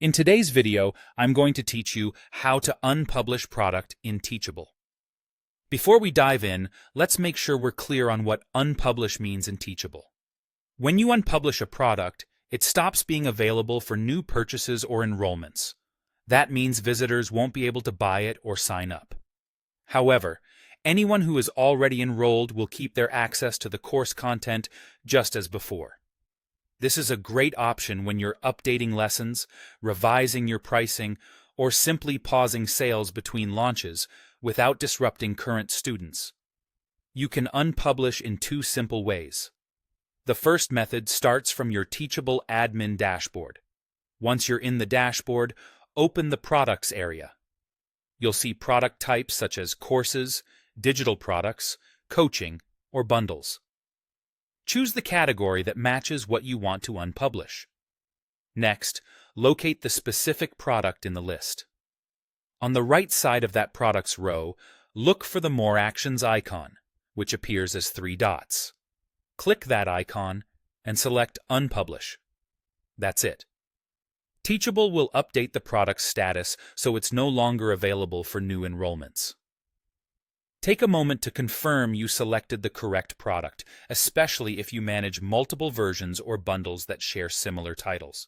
In today's video, I'm going to teach you how to unpublish product in Teachable. Before we dive in, let's make sure we're clear on what unpublish means in Teachable. When you unpublish a product, it stops being available for new purchases or enrollments. That means visitors won't be able to buy it or sign up. However, anyone who is already enrolled will keep their access to the course content just as before. This is a great option when you're updating lessons, revising your pricing, or simply pausing sales between launches without disrupting current students. You can unpublish in two simple ways. The first method starts from your Teachable admin dashboard. Once you're in the dashboard, open the Products area. You'll see product types such as courses, digital products, coaching, or bundles. Choose the category that matches what you want to unpublish. Next, locate the specific product in the list. On the right side of that product's row, look for the More Actions icon, which appears as 3 dots. Click that icon and select Unpublish. That's it. Teachable will update the product's status so it's no longer available for new enrollments. Take a moment to confirm you selected the correct product, especially if you manage multiple versions or bundles that share similar titles.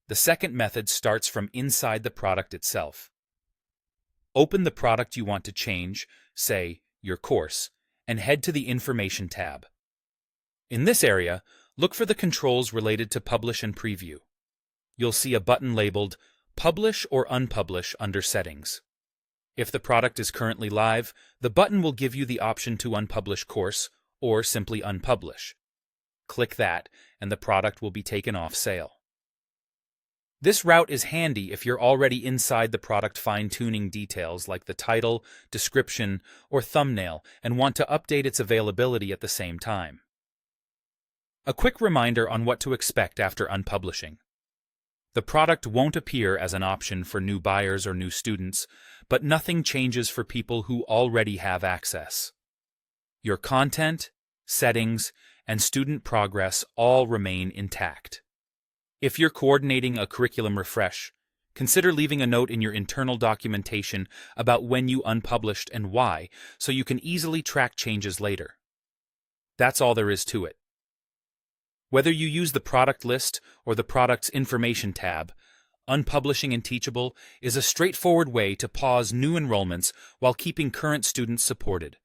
The second method starts from inside the product itself. Open the product you want to change, say, your course, and head to the Information tab. In this area, look for the controls related to Publish and Preview. You'll see a button labeled Publish or Unpublish under Settings. If the product is currently live, the button will give you the option to unpublish course or simply unpublish. Click that, and the product will be taken off sale. This route is handy if you're already inside the product fine-tuning details like the title, description, or thumbnail and want to update its availability at the same time. A quick reminder on what to expect after unpublishing. The product won't appear as an option for new buyers or new students, but nothing changes for people who already have access. Your content, settings, and student progress all remain intact. If you're coordinating a curriculum refresh, consider leaving a note in your internal documentation about when you unpublished and why, so you can easily track changes later. That's all there is to it. Whether you use the product list or the product's information tab, unpublishing in Teachable is a straightforward way to pause new enrollments while keeping current students supported.